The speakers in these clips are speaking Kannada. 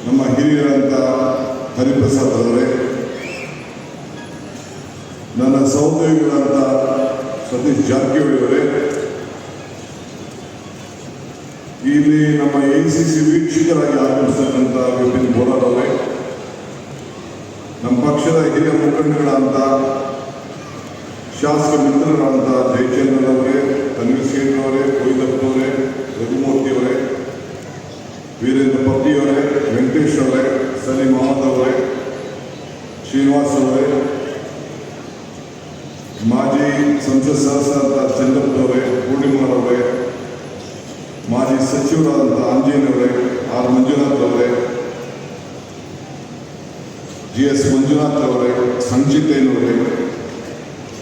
ನಮ್ಮ ಹಿರಿಯರಂತ ಹರಿಪ್ರಸಾದ್ ಅವರೇ, ನನ್ನ ಸಹೋದ್ಯೋಗಿಗಳಂತ ಸತೀಶ್ ಜಾರಕಿಹೊಳಿ ಅವರೇ, ಇಲ್ಲಿ ನಮ್ಮ AICC ವೀಕ್ಷಕರಾಗಿ ಆಗಮಿಸತಕ್ಕಂಥ ವಿಪಿನ್ ಬೋರಾರ್ ಅವರೇ, ನಮ್ಮ ಪಕ್ಷದ ಹಿರಿಯ ಮುಖಂಡಗಳಂತ ಶಾಸಕ ಮಿತ್ರರಾದಂಥ ಜಯಚಂದ್ರನ್ ಅವರೇ, ತನ್ವೀರ್ ಸೇಠ್ ಅವರೇ, ಕೊಯ್ದಪ್ಪನವರೇ, ರಘುಮೂರ್ತಿ ಅವರೇ, ವೀರೇಂದ್ರ ಪಟ್ಟಿಯವರೇ, ವೆಂಕಟೇಶ್ ಅವರೇ, ಸಲೀಂ ಅಹಮದ್ ಅವರೇ, ಶ್ರೀನಿವಾಸ್ ಅವರೇ, ಮಾಜಿ ಸಂಸತ್ ಸದಸ್ಯರಾದ ಚಂದ್ರಪ್ಪನವರೇ, ಪೂರ್ಣಿಮಾರ್ ಅವರೇ, ಮಾಜಿ ಸಚಿವರಾದಂಥ ಆಂಜನೇಯವರೇ, ಆರ್ ಮಂಜುನಾಥ್ ಅವರೇ, GS ಮಂಜುನಾಥ್ ಅವರೇ, ಸಂಚಿತೇನವರೇ,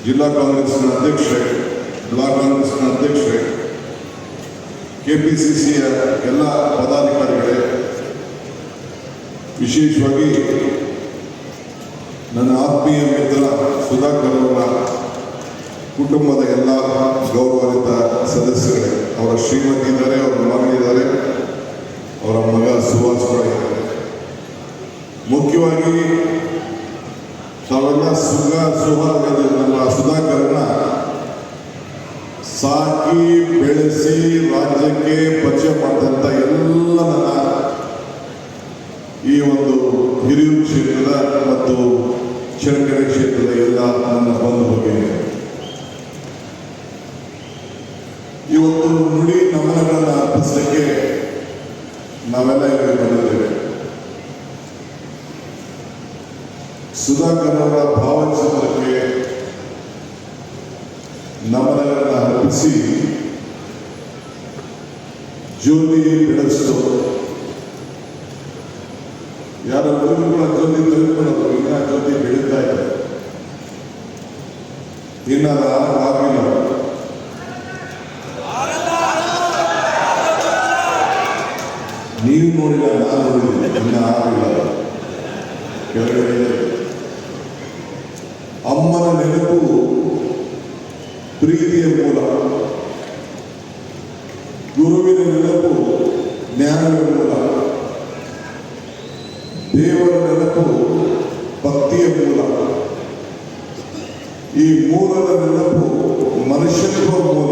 ಜಿಲ್ಲಾ ಕಾಂಗ್ರೆಸ್ನ ಅಧ್ಯಕ್ಷರೇ, ಬ್ಲಾಕ್ ಕಾಂಗ್ರೆಸ್ನ ಅಧ್ಯಕ್ಷರೇ, KPCCಯ ಎಲ್ಲ ಪದಾಧಿಕಾರಿಗಳೇ, ವಿಶೇಷವಾಗಿ ನನ್ನ ಆತ್ಮೀಯ ಮಿತ್ರ ಸುಧಾಕರ್ ಅವರ ಕುಟುಂಬದ ಎಲ್ಲ ಗೌರವಾನ್ವಿತ ಸದಸ್ಯರೇ, ಅವರ ಶ್ರೀಮತಿ ಇದ್ದಾರೆ, ಅವರ ಮಗಳಿದ್ದಾರೆ, ಅವರ ಮಗ ಸುಭಾಷ್ ಕೂಡ ಇದ್ದಾರೆ. ಮುಖ್ಯವಾಗಿ ತಾವೆಲ್ಲ ಸುಹಾಗದ ನಮ್ಮ ಸುಧಾಕರನ್ನ ಸಾಕಿ ಬೆಳೆಸಿ ರಾಜ್ಯಕ್ಕೆ ಪರಿಚಯ ಮಾಡಿದಂಥ ಎಲ್ಲ ನನ್ನ ಈ ಒಂದು ಹಿರಿಯೂರು ಕ್ಷೇತ್ರದ ಮತ್ತು ಚಳ್ಳಕೆರೆ ಕ್ಷೇತ್ರದ ಎಲ್ಲ ನನ್ನ ಬಂಧು ಬಗ್ಗೆ ಇವತ್ತು ನುಡಿ ನಮನಗಳನ್ನು ಅರ್ಪಿಸಲಿಕ್ಕೆ ನಾವೆಲ್ಲ ಇಲ್ಲಿ ಬಂದಿದ್ದೇವೆ. ಸುಧಾಕರ್ ಅವರ ಭಾವಚಿತ್ರಕ್ಕೆ ನಮನಗಳನ್ನು ಅರ್ಪಿಸಿ ಜ್ಯೋತಿ ಬೆಳೆಸಿತು. ಯಾರ ಕೂಡ ಜ್ಯೋತಿ ತೆಗೆದುಕೊಳ್ಳೋದು, ಇನ್ನ ಜ್ಯೋತಿ ಬೆಳೀತಾ ಇದೆ, ಇನ್ನ ಆಗಿಲ್ಲ. ನೀವು ನೋಡಿಲ್ಲ, ನಾನು ನೋಡಿದ್ದೀನಿ, ಇನ್ನ ಆಗಿಲ್ಲ. ಕೆಳಗಡೆ ಅಮ್ಮನ ನೆನಪು ಪ್ರೀತಿಯ ಮೂಲ, ಗುರುವಿನ ನೆನಪು ಜ್ಞಾನದ ಮೂಲ, ದೇವರ ನೆನಪು ಭಕ್ತಿಯ ಮೂಲ, ಈ ಮೂಲದ ನೆನಪು ಮನುಷ್ಯತ್ವ ಮೂಲ,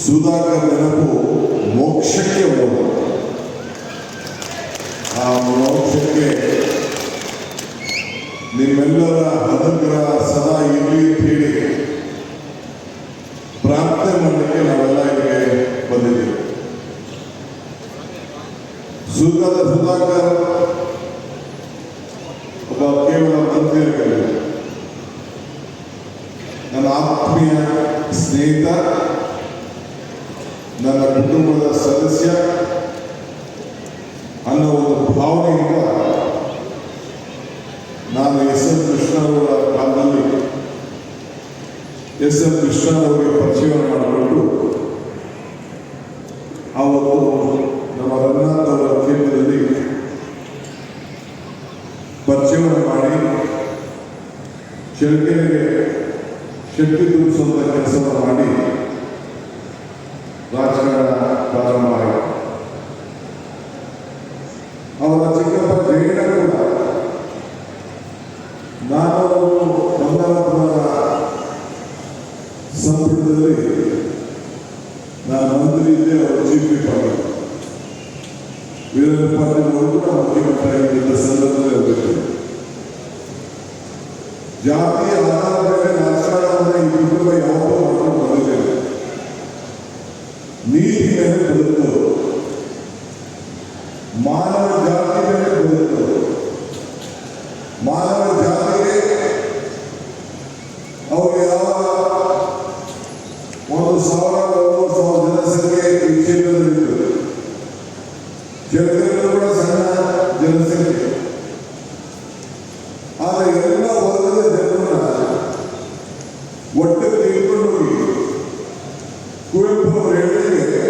ಸುಧಾಕರ್ ನೆನಪು ಮೋಕ್ಷಕ್ಕೆ ಮೂಲ. ಆ ಮೋಕ್ಷಕ್ಕೆ ನಿಮ್ಮೆಲ್ಲರ ಅನುಗ್ರಹ ಸದಾ ಇರಲಿ ಅಂತ ಹೇಳಿ ಪ್ರಾರ್ಥನೆ ಮಾಡಲಿಕ್ಕೆ ನಾವೆಲ್ಲ ಇಲ್ಲಿಗೆ ಬಂದಿದ್ದೇವೆ. ಸುಧಾಕರ್ ಒಬ್ಬ ಕೇವಲ ಮಂತ್ರಿಯಾಗಲಿಲ್ಲ, ನನ್ನ ಆತ್ಮೀಯ ಸ್ನೇಹಿತ, ನನ್ನ ಕುಟುಂಬದ ಸದಸ್ಯ ಅನ್ನೋ ಒಂದು ಭಾವನೆಯಿಂದ ನಾನು SM ಕೃಷ್ಣರವರ ಕಾಲದಲ್ಲಿ SM ಕೃಷ್ಣರವರಿಗೆ ಪರಿಚಯವನ್ನು ಮಾಡಿಕೊಂಡು ಅವತ್ತು ನಮ್ಮ ರಂಗನಾಥ್ ಅವರ ಕ್ಷೇತ್ರದಲ್ಲಿ ಪರಿಚಯವನ್ನು ಮಾಡಿ ಚಳ್ಳಕೆರೆಗೆ ಶಕ್ತಿ ತುಂಬಿಸುವಂಥ ಕೆಲಸವನ್ನು ಮಾಡಿ ರಾಜಕಾರಣ ಪ್ರಾರಂಭ ಆಯಿತು. ಅವರ ಚಿಕ್ಕಪ್ಪ ಜಯಣ್ಣ ಕೂಡ ನಾನು ಬಂಗಾರಪುರದ ಸಂಪುಟದಲ್ಲಿ ನಾನು ಮಂತ್ರಿ ಇದ್ದೆ, ಅವರು ಚೀಫ್ ವಿಪ್ ಆಗಿದ್ದರು. ವೀರೇಂದ್ರ ಪಾಟೀಲ್ ಅವರು ಕೂಡ ಮುಖ್ಯಮಂತ್ರಿಯಾಗಿದ್ದ ಸಂದರ್ಭದಲ್ಲಿ ಹೋಗಿದ್ದರು. ಜಾತಿಯ ಆಧಾರದ ಮೇಲೆ ರಾಜಕಾರಣವನ್ನು ಈ ಕುಟುಂಬ ಯಾವತ್ತೂ ಮಾಡ್ಕೊಂಡು ಬಂದಿದ್ದೇನೆ. ನೀತಿ ಮೇಲೆ ಬದುಕು, ಮಾನವ ಜಾತಿ ಮೇಲೆ ಬದುಕು, ಮಾನವ ಜಾತಿಗೆ ಅವ್ರಿಗೆ ಯಾವ 1,000-2,000 ಜನಸಂಖ್ಯೆ ಈ ಕ್ಷೇತ್ರದಲ್ಲಿತ್ತು. ಚಳ್ಳಕೆರೆಯಲ್ಲೂ ಕೂಡ ಸಣ್ಣ ಜನಸಂಖ್ಯೆ, ಆದರೆ ಎಲ್ಲ ವರ್ಗದ ಜನರನ್ನ ಒಟ್ಟಿಗೆ ತೆಗೆದುಕೊಂಡು ಹೋಗಿ ಕುವೆಂಪು ಅವರು ಹೇಳಿದರೆ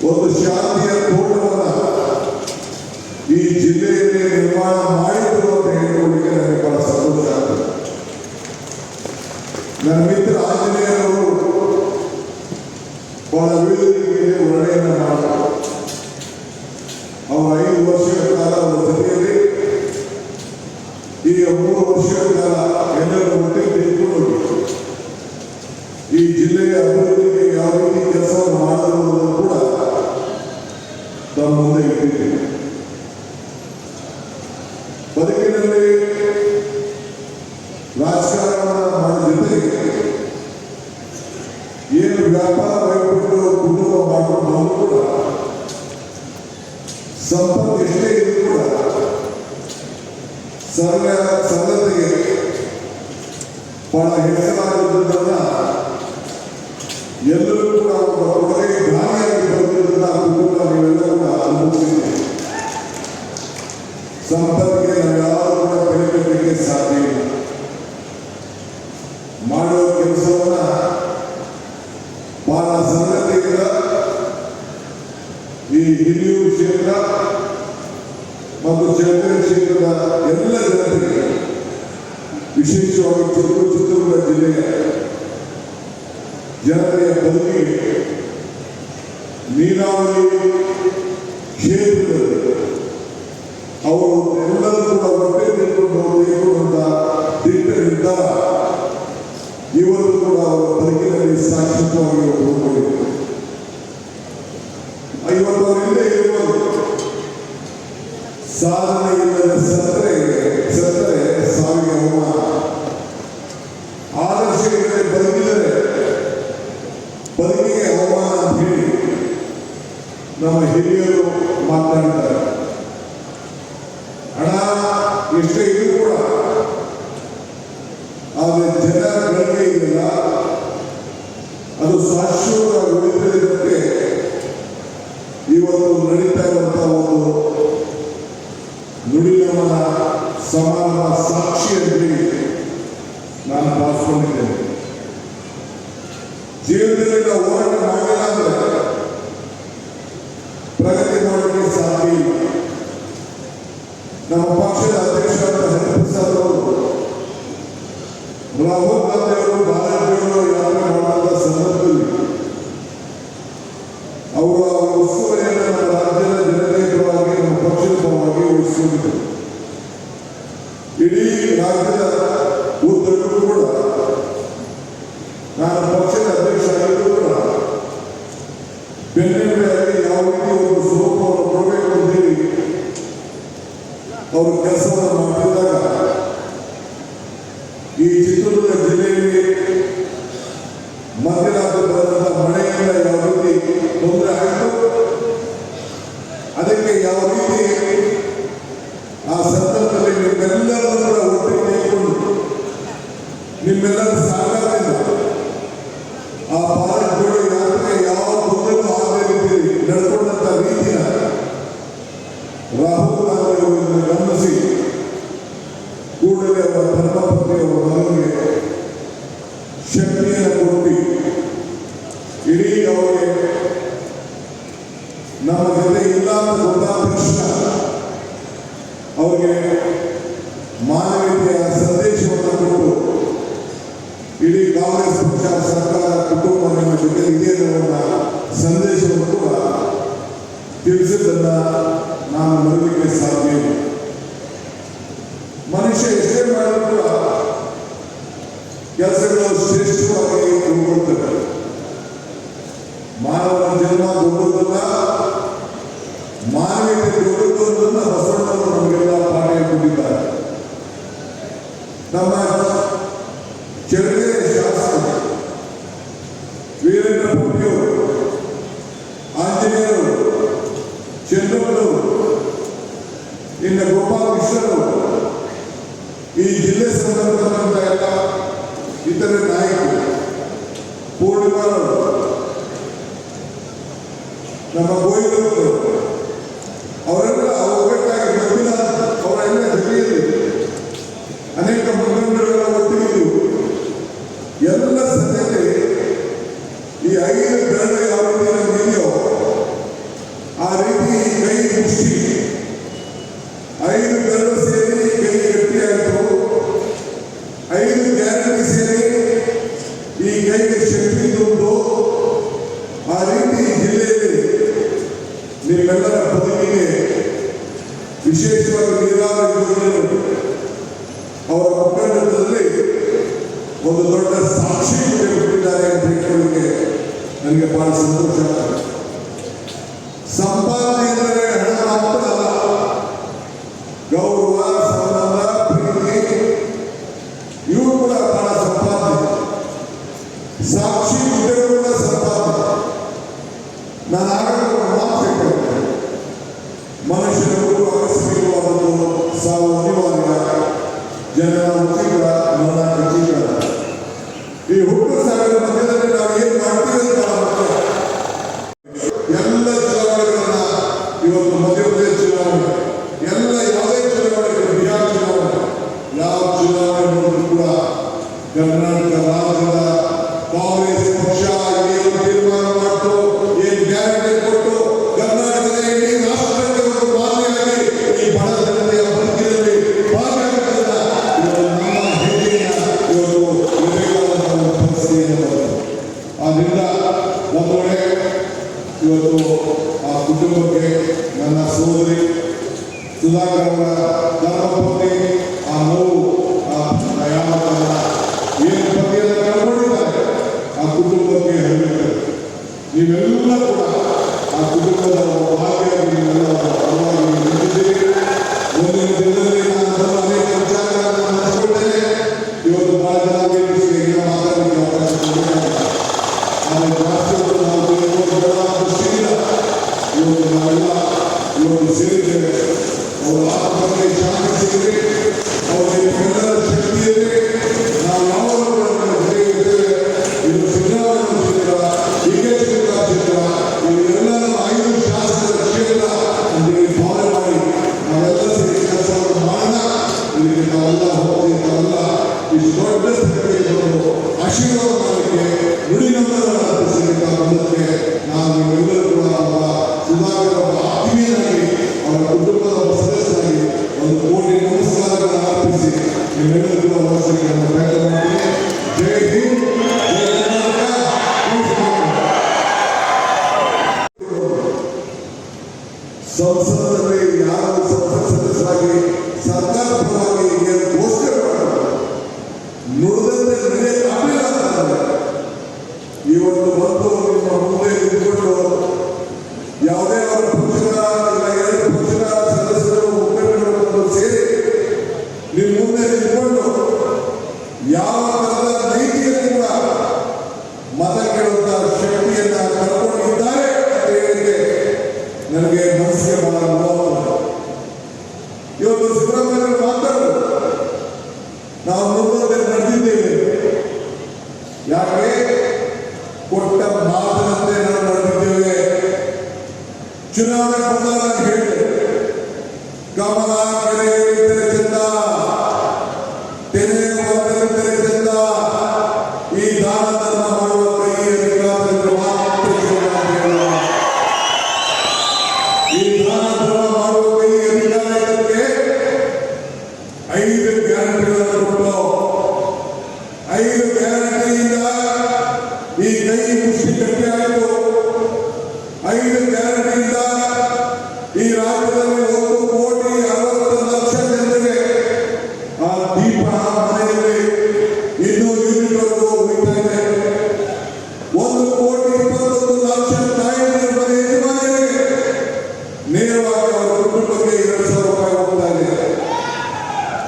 ಒಂದು ಶಾಂತಿಯ ತೋಟವನ್ನು ಈ ಜಿಲ್ಲೆಯಲ್ಲಿ ನಿರ್ಮಾಣ ಮಾಡಿದ್ರು ಅಂತ ಹೇಳಿಕೊಳ್ಳಿಕ್ಕೆ ನನಗೆ ಬಹಳ ಸಂತೋಷ ಆಗ್ತದೆ. ನನ್ನ ಮಿತ್ರ ಆಂಜನೇಯರವರು ಬಹಳ ವೇದಿಕೆಯಲ್ಲಿ ವರ್ಣೆಯನ್ನು ಮಾಡಿದರು. ಸಂಪತ್ತು ಎಷ್ಟೇ ಇದ್ರೂ ಕೂಡ ಸರಳತೆಗೆ ಬಹಳ ಹೆಸರಾಗಿರುವುದನ್ನ ಎಲ್ಲರೂ ಕೂಡ ಒಳಗೆ ಗಾಳಿಯಾಗಿ ಬರುವುದನ್ನ ಕುಟುಂಬ ನೀವೆಲ್ಲ ಕೂಡ ಅನುಭವಿಸಿದ್ದೀವಿ. ಸಂಪತ್ತಿಗೆ ನಾವ್ಯಾರು ಕೂಡ ಬೆಲೆ ಕಟ್ಟಲಿಕ್ಕೆ ಸಾಧ್ಯ ಇಲ್ಲ. ಮಾಡುವ ಕೆಲಸವನ್ನ ಬಹಳ ಸರಳತೆಯಿಂದ ಈ ಹಿರಿಯೂರು ಕ್ಷೇತ್ರ ಮತ್ತು ಚಳ್ಳಕೆರೆ ಕ್ಷೇತ್ರದ ಎಲ್ಲ ಜನತೆಗೆ, ವಿಶೇಷವಾಗಿ ಚಿತ್ರದುರ್ಗ ಜಿಲ್ಲೆಯ ಜನತೆಯ ಬದುಕಿಗೆ ನೀರಾವರಿ ಕ್ಷೇತ್ರದಲ್ಲಿ ಅವರು ಎಲ್ಲರೂ ಕೂಡ ಹೊಟ್ಟೆ ತೆಗೆದುಕೊಳ್ಳುವಂತ ದಿಟ್ಟ ನಿರ್ಧಾರ ಇವತ್ತು ಕೂಡ ಅವರ ಬದುಕಿನಲ್ಲಿ ಶಾಶ್ವತವಾಗಿ ಉಳ್ಕೊಂಡಿದೆ. ಇವತ್ತು ಅವರಿಂದ ಇರುವುದು ಸಾಧನೆ ಇಲ್ಲದ ಸತ್ತರೆ ಸಾವಿಗೆ ಅವಮಾನ, ಆದರ್ಶ ಇಲ್ಲದೆ ಬದುಕಿದರೆ ಬದುಕಿಗೆ ಅವಮಾನ ಅಂತ ಹೇಳಿ ನಮ್ಮ ಹಿರಿಯರು ಮಾತನಾಡಿದ್ದಾರೆ. ಹಣ ಎಷ್ಟೇ ಇದ್ರೂ ಕೂಡ ಆದರೆ ಜನ ಗಳಿಕೆ ಇಲ್ಲ, ಅದು ಶಾಶ್ವತವಾಗಿ ಉಳಿದಿದ್ದಕ್ಕೆ ಇವತ್ತು ನಡೀತಾ ಇರುವಂತಹ ಒಂದು ನುಡಿಗಮನ ಸಮಾನ ಸಾಕ್ಷಿ ಅಂತೇಳಿ ನಾನು ಭಾವಿಸ್ಕೊಂಡಿದ್ದೇನೆ. ಜೀವನದಲ್ಲಿ ನಾವು ಹೋರಾಟ ಮಾಡಿಲ್ಲ ಅಂದ್ರೆ ಪ್ರಗತಿ ಮಾಡಲಿಕ್ಕೆ ಸಾಧ್ಯ ಇಲ್ಲ. ನಮ್ಮ ಪಕ್ಷದ ಅಧ್ಯಕ್ಷರಾದ ಹರಿಪ್ರಸಾದ್ ಅವರು ರಾಹುಲ್ ಗಾಂಧಿ ಅವರು ಭಾರತೀಯರು ಯಾತ್ರೆ ಮಾಡುವ ಸಂದರ್ಭದಲ್ಲಿ ಅವರು ಅವರ ಉಸ್ತುವಾರಿಯನ್ನು ನಮ್ಮ ರಾಜ್ಯದ ಜನತೆಯ ಪರವಾಗಿ, ನಮ್ಮ ಪಕ್ಷದ ಪರವಾಗಿ ವಹಿಸಿಕೊಂಡಿದ್ದರು. ಇಡೀ ರಾಜ್ಯದ ಉದ್ದಕ್ಕೂ ಕೂಡ ನಾನು ಪಕ್ಷದ ಅಧ್ಯಕ್ಷ ಆಗಿದ್ದು ಕೂಡ ಬೆನ್ನೆಲುಬಾಗಿ ಯಾವ ರೀತಿ ಒಂದು ಸ್ವರೂಪವನ್ನು ಕೊಡಬೇಕು ಅಂತೇಳಿ ಅವರು ಕೆಲಸವನ್ನು ಮಾಡಿದಾಗ ಈ ಚಿತ್ರದುರ್ಗ ಜಿಲ್ಲೆಯಲ್ಲಿ ಮಧ್ಯರಾತ್ರಿ ಬರೆದಂತ ಮಳೆಯಿಂದ ಯಾವ ರೀತಿ ತೊಂದರೆ ಆಯಿತು, ಅದಕ್ಕೆ ಯಾವ ರೀತಿ ಆ ಸಂದರ್ಭದಲ್ಲಿ ನಿಮ್ಮೆಲ್ಲರೂ ಕೂಡ ಒಟ್ಟಿಗೆ ತೆಗೆದುಕೊಂಡು ನಿಮ್ಮೆಲ್ಲರ ಸಹಕಾರದಿಂದ ಆ ಭಾರತ್ ಜೋಡೋ ಯಾತ್ರೆ ಯಾವ ತೊಂದರೆಗೂ ಆಗದೇ ರೀತಿ ನಡ್ಕೊಂಡಂತ ರೀತಿಯ ರಾಹುಲ್ ಗಾಂಧಿ ಅವರನ್ನು ಗಮನಿಸಿ ಕೂಡಲೇ ಅವರ ಧರ್ಮಪತ್ನಿ ಅವರ ಮಗನಿಗೆ ಶಕ್ತಿಯನ್ನು ಕೊಟ್ಟು ಇಡೀ ಅವರಿಗೆ ನಮ್ಮ ಜೊತೆ ಇಲ್ಲ ಅಂತ ಗೊತ್ತಾದ ತಕ್ಷಣ ಅವರಿಗೆ ಮಾನವೀಯತೆಯ ಸಂದೇಶವನ್ನು ಕೊಟ್ಟು ಇಡೀ ಕಾಂಗ್ರೆಸ್ ಪಕ್ಷ, ಸರ್ಕಾರ, ಕುಟುಂಬ ನಿಮ್ಮ ಜೊತೆ ಇದೆ ಅನ್ನುವ ಸಂದೇಶವನ್ನು ಕೂಡ ತಿಳಿಸಿದ್ದನ್ನ ನಾನು ಮರಲಿಕ್ಕೆ ಸಾಧ್ಯ ಇಲ್ಲ. ಮನುಷ್ಯ ಎಷ್ಟೇ ಮಾಡಿದ್ರು ಕೂಡ ಕೆಲಸಗಳು ಶ್ರೇಷ್ಠವಾಗಿ ಉಳ್ಕೊಳ್ತವೆ. ಮಾನವನ ಜನ್ಮ ದೊಡ್ಡದಲ್ಲ, ಮಾನವೀಯತೆ ದೊಡ್ಡದು ಅನ್ನೋದನ್ನ ಬಸವಣ್ಣವರು ನಮಗೆಲ್ಲ ಪಾಠ ಕೊಟ್ಟಿದ್ದಾರೆ. ನಮ್ಮ ಚಳ್ಳಕೆರೆ ಶಾಸಕ ವೀರೇಂದ್ರ ಪೂಟಿಯವರು, ಆಂಜನೇಯರು, ಚಂದ್ರಪ್ಪನವರು, ಇನ್ನು ಗೋಪಾಲ ಕೃಷ್ಣರು, ಈ ಜಿಲ್ಲೆ ಸಂಬಂಧಪಟ್ಟಂತ ಎಲ್ಲ ಇತರೆ ನಾಯಕರು, ಪೂರ್ಣಿಮಾರವರು, ನಮ್ಮ ಗೋಯಿಲವರು, ಅವರೆಲ್ಲ ಒಗ್ಗಟ್ಟಾಗಿ ಮಂಜುನಾಥ್ ಅವರೆಲ್ಲ ಜೊತೆಯಲ್ಲಿ ಅನೇಕ ಮುಖಂಡರೆಲ್ಲ ಒಟ್ಟಿಗಿದ್ದು ಎಲ್ಲ ಸದ್ಯತೆ ಈ 5 ಬೆರಳು ಯಾವ ರೀತಿ ನಮಗಿದೆಯೋ ಆ ರೀತಿ ಕೈ ಮುಷ್ಟಿ 5 ಬೆರಳು ಸೇರಿ ಕೈ ಗಟ್ಟಿಯಾಯಿತು, 5 ಗ್ಯಾರಂಟಿ ಸೇರಿ ಈ ಕೈಗೆ ಶಕ್ತಿ ತುಂಬಿತು. ಆ ರೀತಿ ಜಿಲ್ಲೆಯಲ್ಲಿ ನಿಮ್ಮೆಲ್ಲರ ಬದುಕಿಗೆ ವಿಶೇಷವಾಗಿ ನೀರಾವರಿ ಯೋಜನೆಗಳು ಅವರ ಮುಖಂಡರಲ್ಲಿ ಒಂದು ದೊಡ್ಡ ಸಾಕ್ಷಿ ಕೊಟ್ಟಿದ್ದಾರೆ ಅಂತ ಹೇಳ್ಕೊಳ್ಳಿಕ್ಕೆ ನನಗೆ ಬಹಳ ಸಂತೋಷ ಆಗ್ತದೆ. ಸಂಪಾದನೆ ಎಂದರೆ ಹಣ ಮಾತ್ರ ಅಲ್ಲ, ಗೌರವ, ಸಂಬಂಧ, ಪ್ರೀತಿ ಇವು ಕೂಡ ಬಹಳ ಸಂಪಾದನೆ. ಸಾಕ್ಷಿ ಹುದ್ದೆಗಳು ಕೂಡ ಸಂಪಾದನೆ. ನಾನು ಆಗ ಮಾತು ಹೇಳ್ತೇನೆ, ಮನುಷ್ಯರು ಸಾವು ಅನಿವಾರ್ಯ, ಜನರ ಉಚಿತ ಮರಣ ಖಚಿತ. ಈ ಹುಟ್ಟು ಸಾವಿರ ಮಧ್ಯದಲ್ಲಿ ನಾವು ಏನು ಮಾಡ್ತೀವಿ ಅಂತ ಎಲ್ಲ ಚುನಾವಣೆಗಳನ್ನ ಇವತ್ತು ಮಧ್ಯಪ್ರದೇಶ ಚುನಾವಣೆ, ಎಲ್ಲ ಯಾವುದೇ ಚುನಾವಣೆಗಳು, ಬಿಹಾರ್ ಚುನಾವಣೆ, ಯಾವ ಚುನಾವಣೆ ನೋಡಿದ್ರು ಕೂಡ ಕರ್ನಾಟಕ ರಾಜ್ಯದ ಕಾಂಗ್ರೆಸ್ ಪಕ್ಷ ಏನು ತೀರ್ಮಾನ ಮಾಡಿತು, ಏನು ಗ್ಯಾರಂಟಿ ಕೊಟ್ಟು ಕರ್ನಾಟಕದ ಇಡೀ ರಾಷ್ಟ್ರಕ್ಕೆ ಒಂದು ಮಾದರಿಯಾಗಿ ಈ ಬಡ ಜನತೆಯ ಬದುಕಿನಲ್ಲಿ ಭಾಗಿಯಾಗುತ್ತಿಲ್ಲ. ಇವತ್ತು ನಮ್ಮ ಹೆಜ್ಜೆಯ ಇವತ್ತು ವಿವೇಕಾನಂದ ಪರಿಸ್ಥಿತಿಯನ್ನು ಬರ್ತದೆ. ಆದ್ರಿಂದ ಒಂದು ವೇಳೆ ಇವತ್ತು ಆ ಕುಟುಂಬಕ್ಕೆ ನನ್ನ ಸೋದರಿ ಸುಧಾಕರ್ ಅವರ ಧರ್ಮಪತ್ನಿ ಆ ನೋವು, ಆ ಯಾವತ್ತನ್ನ ಏನು ಪತಿಯನ್ನು ಕಳ್ಕೊಂಡಿದ್ದಾರೆ ಆ ಕುಟುಂಬಕ್ಕೆ ಹೇಳಬೇಕು. ನೀವೆಲ್ಲ ಕೂಡ ಆ ಕುಟುಂಬದ ಭಾಗಿಯಾಗಿ ನೀವೆಲ್ಲ ಪರವಾಗಿ ನಿಂತಿದ್ದೀರಿ. ಮುಂದಿನ ದಿನದಲ್ಲಿ ನಾನು ಅದನ್ನು ಅನೇಕ ವಿಚಾರಗಳನ್ನು ಹಂಚಿಕೊಳ್ತೇನೆ. ಇವತ್ತು ಬಹಳ ಜನ ಈಗ ಮಾತಾಡಲಿಕ್ಕೆ ಅವಕಾಶ ಕೊಡಬೇಕಾಗಿದೆ. ಆದರೆ ಜಾಸ್ತಿ ಹೊತ್ತು ನಾವು ದೃಷ್ಟಿಯಿಂದ ಇವತ್ತು ನಾವೆಲ್ಲ ಇವತ್ತು ಸೇರಿದ್ದೇವೆ. ಅವರ ಆತ್ಮಕ್ಕೆ ಶಾಂತಿ ಸಿಗಲಿ, ಅವರಿಗೆ ಎಲ್ಲರ ಶಕ್ತಿ ಇರಲಿ. ನಾವು ಯಾವಾಗಲೂ ಜೊತೆಗಿದ್ದೇವೆ. ಇದು ಸಿದ್ದರಾಮಯ್ಯ ಕ್ಷೇತ್ರ, ಡಿ.ಕೆ. ಶಿವಕುಮಾರ್ ಕ್ಷೇತ್ರ, ಇವೆಲ್ಲ ನಮ್ಮ 5 ಶಾಸಕರ ಕ್ಷೇತ್ರ ಅಂತೇಳಿ ಭಾವನೆ ಮಾಡಿ ನಾವೆಲ್ಲ ಸೇರಿ ಕೆಲಸವನ್ನು ಮಾಡೋಣ. ಇದಕ್ಕೆ ನಾವೆಲ್ಲ ಹೋಗಿ ನಾವೆಲ್ಲ ಇಷ್ಟು ದೊಡ್ಡ ಸಂಖ್ಯೆಯಲ್ಲಿ ಬಂದು ಆಶೀರ್ವಾದ ಮಾಡಲಿಕ್ಕೆ ನುಡಿನಂಬರನ್ನು ಅರ್ಪಿಸಬೇಕಾಗುವುದಕ್ಕೆ ನಾವು ನೀವೆಲ್ಲರೂ ಕೂಡ ಅವರ ಸುಧಾಕರ್ ಅವರ ಆತ್ಮೀಯನಾಗಿ ಅವರ ಕುಟುಂಬದ ಸದಸ್ಯರಾಗಿ 1 ಕೋಟಿ ನಮಸ್ಕಾರಗಳನ್ನು ಅರ್ಪಿಸಿ ನೀವೆಲ್ಲರೂ ಕೂಡ ಅವಶ್ಯಕತೆಯನ್ನು ವ್ಯಕ್ತ ಮಾಡ್ತೀನಿ. ಜೈ ಹಿಂದ್, ಜೈ ಕರ್ನಾಟಕ. ಸಂಸದರಲ್ಲಿ ಯಾರು ಸಂಸತ್ ಸದಸ್ಯರಾಗಿ ಸರ್ಕಾರ ಪರವಾಗಿ ಏನು ಘೋಷಣೆ ಮಾಡಬಹುದು ನುಡಿದಂತೆ ನಡೆಯಲಾಗಲಿಲ್ಲ ಅಂತಂದ್ರೆ ಇವತ್ತು ಬಂದು ನಿಮ್ಮ ಮುಂದೆ ನಿಂತುಕೊಂಡು ಯಾವುದೇ ಅವರ ಪಕ್ಷದ ಇಲ್ಲ 2 ಪಕ್ಷದ ಸದಸ್ಯರು ಮುಖಂಡರು ಸೇರಿ ನಿಮ್ಮ ಮುಂದೆ ನಿಂತುಕೊಂಡು ಯಾವ ತರಹದ ನೈತಿಕತೆ ಕೂಡ ಮತ ಕೇಳುವಂತಹ ಶಕ್ತಿಯನ್ನ ಕಳ್ಕೊಂಡಿದ್ದಾರೆ ಅಂತ ಹೇಳಿಕೆ ನನಗೆ ಮನಸ್ಸಿಗೆ ಬಹಳ ನೋವಾಗುತ್ತದೆ. ಇವತ್ತು ಸಿದ್ದರಾಮಯ್ಯ ಮಾತಾಡೋದು ನಾವು ಮುಂದೆ ನಡೆದಿದ್ದೇವೆ. ಯಾಕೆ ಕೊಟ್ಟ ಮಾತಿನಂತೆ ನಾವು ನಡೆದಿದ್ದೇವೆ. ಚುನಾವಣೆ ಬಂದಾಗ ಹೇಳಿದೆ, ಕಮಲ ಕೆರೆಯಿದ್ದರೆ ಚಂದ, ತೆನೆ ಹೊರತರಿದ್ದರೆ ಚಂದ, ಈ ದಾನ ಧರ್ಮ ಮಾಡುವ ಕೈಯಲ್ಲಿ ಮಾತ್ರ ಚಂದ. ಈ ದಾನ ಧರ್ಮ ಮಾಡುವ ಕೈಯಲ್ಲಿ 5 ಗ್ಯಾರಂಟಿಗಳನ್ನು ಕೊಟ್ಟು 5 ಗ್ಯಾರಂಟಿಯಿಂದ ಈ ಕೈ ಮುಷ್ಟಿ ಗಟ್ಟಿ ಆಯಿತು. 5 ಗ್ಯಾರಂಟಿಯಿಂದ ಈ ರಾಜ್ಯದಲ್ಲಿ 1,60,00,000 ಜನರಿಗೆ ಆ ದೀಪ ಮನೆಯಲ್ಲಿ ಇನ್ನೂ ಯೂನಿಟ್ವರೆಗೂ ಉಳಿತಾ ಇದೆ. 1,21,00,000 ತಾಯಂದಿರ ಮನೆ ಯಜಮಾನಿಗಳಿಗೆ ನೇರವಾಗಿ ಅವರ ಕುಟುಂಬಕ್ಕೆ 2,000 ರೂಪಾಯಿ ಹೋಗ್ತಾ ಇದೆ.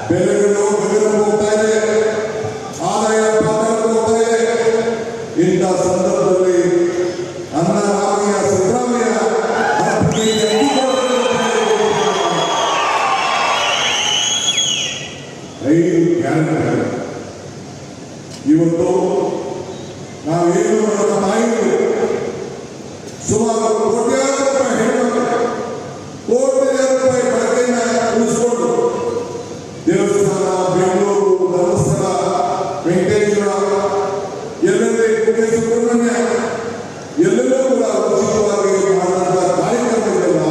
ಬೆಲೆಗಳು ಹೋಗ್ತಾ ಇದೆ, ಆದಾಯ ಪಾತ್ರ ಹೋಗ್ತಾ ಇದೆ. ಇಂಥ ಸಂದರ್ಭದಲ್ಲಿ ಅನ್ನರಾಮಯ್ಯ ಸಿದ್ದರಾಮಯ್ಯ 5 ಗ್ಯಾರಂಟಿಗಳು ಇವತ್ತು ನಾವೇನು ನಮ್ಮ ತಾಯಿಗಳು ಸುಮಾರು ಕೋಟ್ಯಾಂತರ ರೂಪಾಯಿ ಹೆಣ್ಮಕ್ಳು ಕೋಟ್ಯಾಂತರ ರೂಪಾಯಿ ಬಳಕೆಯನ್ನ ಉಳಿಸ್ಕೊಂಡು ದೇವಸ್ಥಾನ, ಬೆಂಗಳೂರು, ಧರ್ಮಸ್ಥಳ, ವೆಂಕಟೇಶ್ವರ, ಎಲ್ಲೆಲ್ಲಿ ಕುಕ್ಕೆ ಸುಬ್ರಹ್ಮಣ್ಯ ಎಲ್ಲೆಲ್ಲೂ ಕೂಡ ಉಚಿತವಾಗಿ ಮಾಡಿದಂತಹ ಕಾರ್ಯಕ್ರಮಗಳೆಲ್ಲ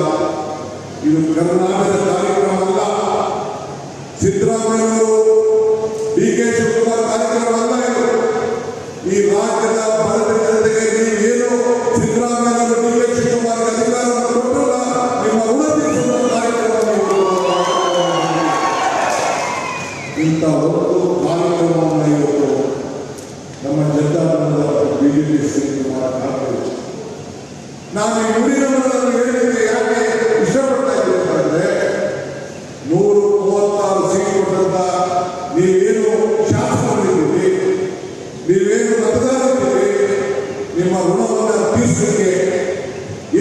ಇದು ಕರ್ನಾಟಕದ ಕಾರ್ಯಕ್ರಮ ಅಲ್ಲ. ಸಿದ್ದರಾಮಯ್ಯವರು ಡಿ.ಕೆ. ಶಿವಕುಮಾರ್ ಕಾರ್ಯಕ್ರಮ ಅಲ್ಲ. ಇದು ಈ ರಾಜ್ಯದ ಬಡ ಜನತೆಗೆ ನೀವೇನು ಸಿದ್ದರಾಮಯ್ಯವರು ಡಿ.ಕೆ. ಶಿವಕುಮಾರ್ ಅಧಿಕಾರವನ್ನು ಕೊಟ್ಟಲ್ಲ, ನಿಮ್ಮ ಋಣ ತೀರಿಸುವ ಕಾರ್ಯಕ್ರಮ ಇಂಥ ಒಂದು ಕಾರ್ಯಕ್ರಮವನ್ನು ಇವತ್ತು ನಮ್ಮ ಜನತಾದಳದ ಬಿಜೆಪಿ ಸೇರಿ ಮಾಡಲಾಗಿದೆ. ನಾನು ಈ ನುಡಿನವನ್ನು ಹೇಳಲಿಕ್ಕೆ ಯಾಕೆ ಇಷ್ಟಪಡ್ತಾ ಇದ್ದೀನಿ ಅಂತಂದ್ರೆ 136 ಸೀಟ್ ಕೊಟ್ಟಂತ ನೀವೇನು ಶಾಸಕರಿದ್ದೀರಿ, ನೀವೇನು ಮತದಾರರಿದ್ದೀರಿ, ನಿಮ್ಮ ಋಣವನ್ನು ತೀರಿಸಲಿಕ್ಕೆ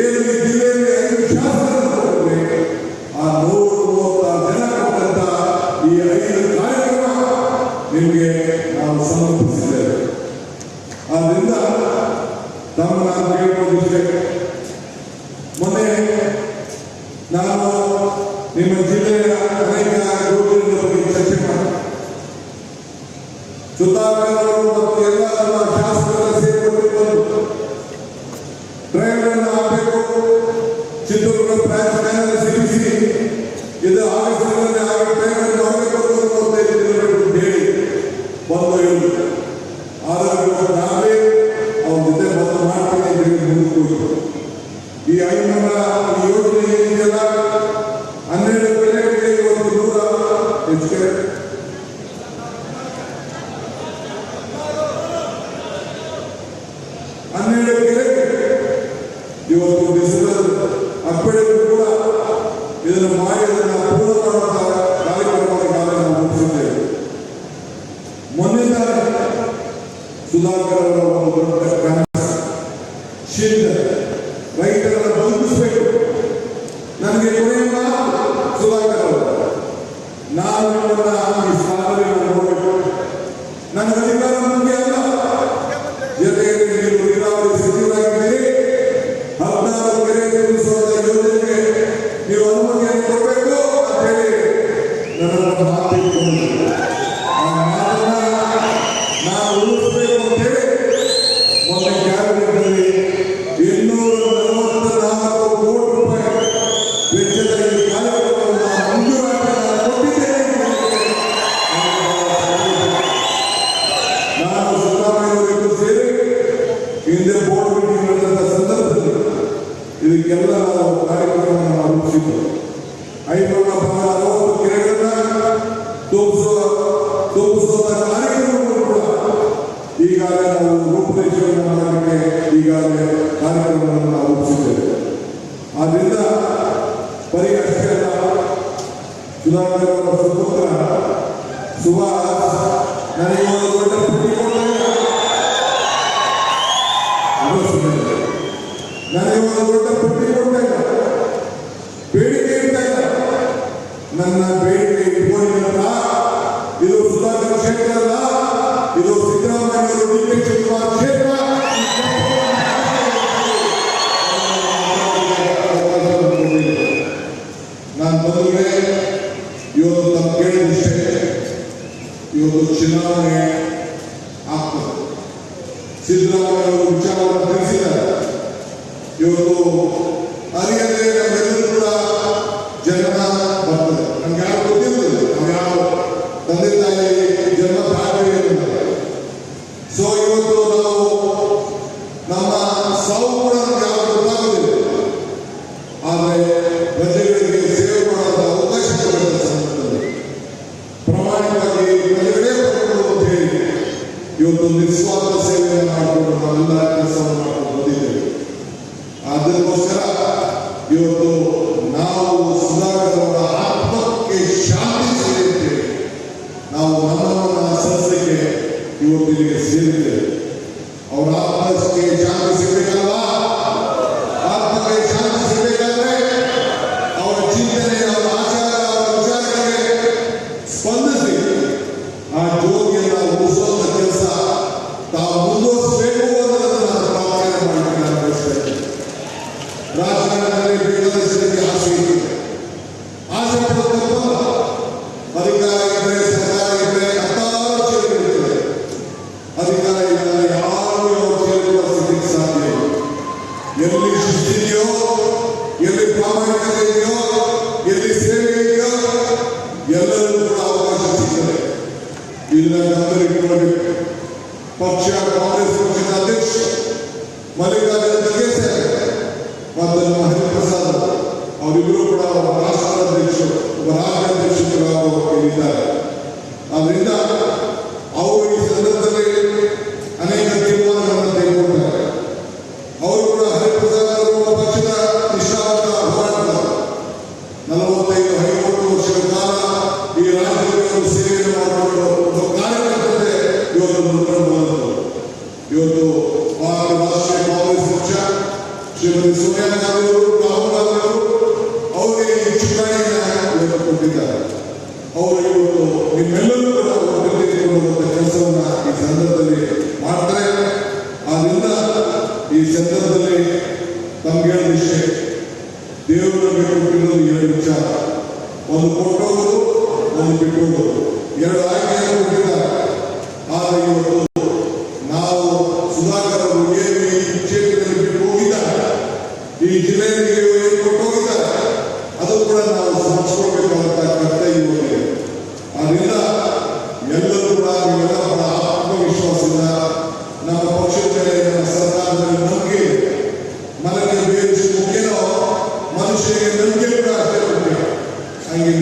ಏನು ಈ ಜಿಲ್ಲೆಯಲ್ಲಿ 5 ಶಾಸಕರು ಕೊಟ್ಟರೆ ಆ 136 ಜನ ಕೊಟ್ಟಂತ ನಿಮ್ಮ ಜಿಲ್ಲೆಯ ಅನೇಕ ಯೋಜನೆಗಳ ಬಗ್ಗೆ ಚರ್ಚೆ ಮಾಡಿ ಸುಧಾಕರ್ ಅವರು ಮತ್ತು ಎಲ್ಲ ನಮ್ಮ ಶಾಸಕರ ಸೇರಿಕೊಂಡು ಬಂದು ಟ್ರೈನ್ ಆಗಬೇಕು, ಚಿತ್ರದುರ್ಗ ಪ್ರಯಾಣ ಸಿಗಿಸಿ ಇದು ಆಗಸ್ಟ್ನಲ್ಲಿ ಆಗಿ ಟ್ರೈನ್ ಆಗಬೇಕು ಅಂತ ಹೇಳಿ ಬಂದು ಹೇಳಿ ಆದರೂ ನಾವೇ ಅವ್ರ ಜೊತೆ ಬಂದು ಮಾಡ್ತೀನಿ ಅಂತ ಹೇಳಿ ಮುಂದೆ ಈ 500 ಯೋಜನೆ ಏನಿದೆಯಲ್ಲ 12 ಬೆಳೆಗಳಿಗೆ ಇವತ್ತು 100 ಹೆಚ್ಚಿಗೆ 12 ಕೆರೆಗೆ ಇವತ್ತು ಡಿಸೆಂಬರ್ ಅಪ್ಪಳಿಗೂ ಕೂಡ ಇದನ್ನು ಮಾಡಿ ಅದನ್ನು ಪೂರ್ಣ ಮಾಡುವಂತಹ ಕಾರ್ಯಕ್ರಮವನ್ನು ನಾವು ರೂಪಿಸಿದ್ದೇವೆ. ಮೊನ್ನೆ ಸುಧಾಕರ್ ಅವರ ಒಂದು ದೊಡ್ಡ ಶಿಲ್ಡ ರೈತರನ್ನು ಬದುಕಿಸಬೇಕು. ನನಗೆ ಕೊನೆಯ ಸುಧಾಕರ್ ಅವರು ನಾನು ಈ ಸ್ಥಾನದಲ್ಲಿ ನೋಡಬೇಕು, ನನಗೆ ಅಧಿಕಾರ ಮುಖ್ಯ ಅಲ್ಲ, ಜೊತೆಗೆ ನೀವು ನೀರಾವರಿ ಸಚಿವರಾಗಿದ್ದೀರಿ, 14 ಕೆರೆ ನಿರ್ಮಿಸುವ ಯೋಜನೆಗೆ ನೀವು ಅನುಮತಿಯನ್ನು ಕೊಡಬೇಕು ಅಂತ ಹೇಳಿ ನನ್ನನ್ನು ಮಾತಿಟ್ಟುಕೊಂಡು ಆ ಮಾತನ್ನ ನಾನು ಉಳಿಸಬೇಕು ಅಂತ ಹೇಳಿ ಮೊನ್ನೆ ಕ್ಯಾಬಿನೆಟ್ನಲ್ಲಿ 244 ಕೋಟಿ ರೂಪಾಯಿ ವೆಚ್ಚದ ಈ ಕಾರ್ಯಕ್ರಮವನ್ನು ಮಂಜೂರಾತಿ ಕೊಟ್ಟಿದ್ದೇನೆ. ನಾನು ಸಿದ್ದರಾಮಯ್ಯ ಸೇರಿ ಹಿಂದೆ ಬೋರ್ಡ್ ಮೀಟಿಂಗ್ ನಡೆದ ಸಂದರ್ಭದಲ್ಲಿ ಇದಕ್ಕೆಲ್ಲ ನಾವು ಕಾರ್ಯಕ್ರಮವನ್ನು ರೂಪಿಸಿದ್ದು. 560 ಕೆರೆಗಳನ್ನ ತೋಪಿಸುವ ಕಾರ್ಯಕ್ರಮಗಳು ಕೂಡ ಈಗಾಗಲೇ ನಾವು ರೂಪುರೇಷೆಯನ್ನು ಮಾಡಲಿಕ್ಕೆ ಈಗಾಗಲೇ ಕಾರ್ಯಕ್ರಮವನ್ನು ನಾವು ರೂಪಿಸಿದ್ದೇವೆ. ಆದ್ರಿಂದ ಬರೀ ಅಷ್ಟೇ ಅಲ್ಲ, ಸುಧಾಕರ್ ಅವರ ಸುಪುತ್ರ ಸುಭಾಷ್ ನನಗೆ ಒಂದು ದೊಡ್ಡ ಪಟ್ಟಿ ಕೊಡ್ತಾರೆ, ನನಗೆ ಒಂದು ದೊಡ್ಡ ಪಟ್ಟಿ ಕೊಡ್ತಾರೆ, ಬೇಡಿಕೆ ಇಡ್ತಾ ಇದ್ದಾರೆ. ನನ್ನ ಬೇಡಿಕೆ ಇಟ್ಕೊಂಡಿಲ್ಲ, ಇದು ಸುಧಾಕರ್ ಕ್ಷೇತ್ರ ಅಲ್ಲ, ಇದು ಸಿದ್ದರಾಮಯ್ಯ ಡಿ ಕೆ ಶಿವಕುಮಾರ್ ಕ್ಷೇತ್ರ. ನಾನು ಬಂದರೆ ಇವತ್ತು ನಮ್ಮ ಕೇಳಿದಷ್ಟೇ, ಇವತ್ತು ಚುನಾವಣೆ ಆಗ್ತದೆ. ಸಿದ್ದರಾಮಯ್ಯ ಅವರು ವಿಚಾರವನ್ನು ತಿಳಿಸಿದ್ದಾರೆ. ಇವತ್ತು ಅರಿಯದೆ ನಮ್ಮೆಲ್ಲರೂ ಕೂಡ ಜನ್ಮ ಬರ್ತದೆ. ನಮ್ಗೆ ಯಾರು ಗೊತ್ತಿರುವುದಿಲ್ಲ, ನಾವು ಯಾವ ತಂದೆ ತಾಯಿ ಜನ್ಮ ತಾಯಿಲ್ಲ. ಸೊ ಇವತ್ತು ನಾವು ನಮ್ಮ ಸಾವು ಕೂಡ ನಮ್ಗೆ ಯಾರು ಗೊತ್ತಾಗೋದಿಲ್ಲ. ಆದರೆ ಪ್ರಜೆಗಳಿಗೆ ಸೇವೆ ಮಾಡುವಂತ ಅವಕಾಶ ಕೊಡುವಂತ ಸಂದರ್ಭದಲ್ಲಿ ಪ್ರಾಮಾಣಿಕವಾಗಿ ಪ್ರಜೆಗಳೇ ಬರಬಹುದು ಅಂತ ಹೇಳಿ ಇವತ್ತು ನಿಸ್ವಾರ್ಥ ಸೇವೆಯನ್ನು ಮಾಡಿಕೊಂಡು ನಾವೆಲ್ಲ ಕೆಲಸವನ್ನು ಮಾಡ್ಕೊಂಡು ಬಂದಿದ್ದೇವೆ. ಅದಕ್ಕೋಸ್ಕರ ಇವತ್ತು ನಾವು ಸುಧಾಕರ್ ಅವರ ಆತ್ಮಕ್ಕೆ ಶಾಂತಿ ಸಿಗಲಿಕ್ಕೆ ನಾವು ನಮ್ಮನ್ನ ಸಲ್ಲಿಸಲಿಕ್ಕೆ ಇವತ್ತು ಇಲ್ಲಿಗೆ ಸೇರಿದ್ದೇವೆ. ಅವರ ಆತ್ಮಕ್ಕೆ ಶಾಂತಿ ಸಿಗಬೇಕಲ್ವಾ? ಆತ್ಮಕ್ಕೆ ಶಾಂತಿ ಸಿಗಬೇಕಾದ್ರೆ ಅವರ ಚಿಂತನೆ, ಅವರ ಆಚಾರ, ಅವರ ವಿಚಾರಗಳಿಗೆ ಸ್ಪಂದಿಸಿ ಆ ಜ್ಯೋತಿಯನ್ನು ಉಳಿಸುವಂತ ಕೆಲಸ ತಾವು ಮುಂದುವರಿಸಬೇಕು ಅನ್ನೋದನ್ನು ನಾನು ಪ್ರಾರ್ಥನೆ ಮಾಡಲಿಕ್ಕೆ ನಾನು ಬಯಸ್ತೇನೆ. ರಾಜಕಾರಣದಲ್ಲಿ ಬೇಕಾದಷ್ಟು ಆಸೆ ಇದೆ, ಆಸೆ ಪಡೋದಕ್ಕಲ್ಲ. ಅಧಿಕಾರ ಇದ್ದರೆ, ಸರ್ಕಾರ ಇದ್ದರೆ ಹತ್ತಾರು ಚೇರುಗಳಿರ್ತದೆ. ಅಧಿಕಾರ ಇದ್ದರೆ ಯಾರು ಯಾವ ಚೇರು ಸಿಗಲಿಕ್ಕೆ ಸಾಧ್ಯ ಇಲ್ಲ. ಎಲ್ಲಿ ಶಿಸ್ತಿದೆಯೋ, ಎಲ್ಲಿ ಪ್ರಾಮಾಣಿಕತೆ ಇದೆಯೋ, ಎಲ್ಲಿ ಸೇವೆ ಇದೆಯೋ ಎಲ್ಲರಿಗೂ ಕೂಡ ಅವಕಾಶ ಸಿಗ್ತದೆ. ಇಲ್ಲ ಗಮನಿಟ್ಕೊಳ್ಬೇಕು. ಪಕ್ಷ ಕಾಂಗ್ರೆಸ್ ಪಕ್ಷದ ಅಧ್ಯಕ್ಷ ಮಲ್ಲಿಕಾರ್ಜುನ ಖರ್ಗೆ ಮತ್ತು ನಮ್ಮ ಹರಿಪ್ರಸಾದ್ ಅವರಿಬ್ಬರು ಕೂಡ ಒಬ್ಬ ರಾಷ್ಟ್ರ ಅಧ್ಯಕ್ಷರು, ಒಬ್ಬ ರಾಜ್ಯಾಧ್ಯಕ್ಷರು ಇದ್ದಾರೆ. ಆದ್ರಿಂದ ಅವರು ಈ ಸಂದರ್ಭದಲ್ಲಿ ಅನೇಕ ತೀರ್ಮಾನಗಳನ್ನು ತೆಗೆದುಕೊಳ್ತಾರೆ. ಅವರು ಕೂಡ ಹರಿಪ್ರಸಾದ್ ಅವರು ಪಕ್ಷದ ನಿಷ್ಠಾವಂತ ಹೋರಾಟಗಾರರು. 45-50 ವರ್ಷಗಳ ಕಾಲ ಈ ರಾಜ್ಯದಲ್ಲಿ ಸೇವೆಯನ್ನು ಮಾಡಿಕೊಂಡು ಒಂದು ಕಾರ್ಯಕರ್ತತೆ ಇವತ್ತು ನೋಡ್ಕೊಂಡು ಬಂದದ್ದು. ಇವತ್ತು ರಾಷ್ಟ್ರೀಯ ಕಾಂಗ್ರೆಸ್ ಪಕ್ಷ ಶ್ರೀಮತಿ ಸೋನಿಯಾ ಗಾಂಧಿ ಅವರು, ರಾಹುಲ್ ಗಾಂಧಿ ಅವರು ಅವರಿಗೆ ಈ ಚುನಾವಣೆಯನ್ನು ಕೊಟ್ಟಿದ್ದಾರೆ. ಅವರು ಇವತ್ತು ನಿಮ್ಮೆಲ್ಲರೂ ಕೂಡ ತೆಗೆದುಕೊಳ್ಳುವಂತ ಕೆಲಸವನ್ನ ಈ ಸಂದರ್ಭದಲ್ಲಿ ಮಾಡ್ತಾರೆ. ಆದ್ರಿಂದ ಈ ಸಂದರ್ಭದಲ್ಲಿ ತಮ್ಗೆ ಹೇಳಿದ ವಿಷಯ, ದೇವರ ಕೊಟ್ಟಿರೋದು 2 ವಿಚಾರ. ಒಂದು ಕೊಟ್ಟೋಗೋದು, ಒಂದು ಬಿಟ್ಟೋಗೋದು, ಎರಡು ಆಯ್ಕೆಯನ್ನು ಕೊಟ್ಟಿದ್ದಾರೆ. ಆದರೆ ಇವತ್ತು ನಾವು ಸುಧಾಕರ್ ಅವರು ಏನು ಈ ಕ್ಷೇತ್ರದಲ್ಲಿ ಬಿಟ್ಟು ಹೋಗಿದ್ದಾರೆ, ಈ ಜಿಲ್ಲೆಯಲ್ಲಿ ಏನು ಕೊಟ್ಟೋಗಿದ್ದಾರೆ, ಅದು ಕೂಡ ನಾವು ಸಂಸ್ಕೊಳ್ಬೇಕಾದಂತ ಕರ್ತವ್ಯ ಇದೆ. ಆದ್ರಿಂದ ಎಲ್ಲರೂ ಕೂಡ ನೀವೆಲ್ಲ ಬಹಳ ಆತ್ಮವಿಶ್ವಾಸದಿಂದ ನಮ್ಮ ಪಕ್ಷದ ಮೇಲೆ, ನಮ್ಮ ಸರ್ಕಾರದಲ್ಲಿ ನಂಬಿಕೆ, ಮನಕ್ಕೆ ಬೇರಿಸಿ ಮುಖ್ಯನೋ ಮನುಷ್ಯನಿಗೆ ನಂಬಿಕೆ ಕೂಡ ಅಷ್ಟೇ ಮುಖ್ಯ. ಹಾಗೆ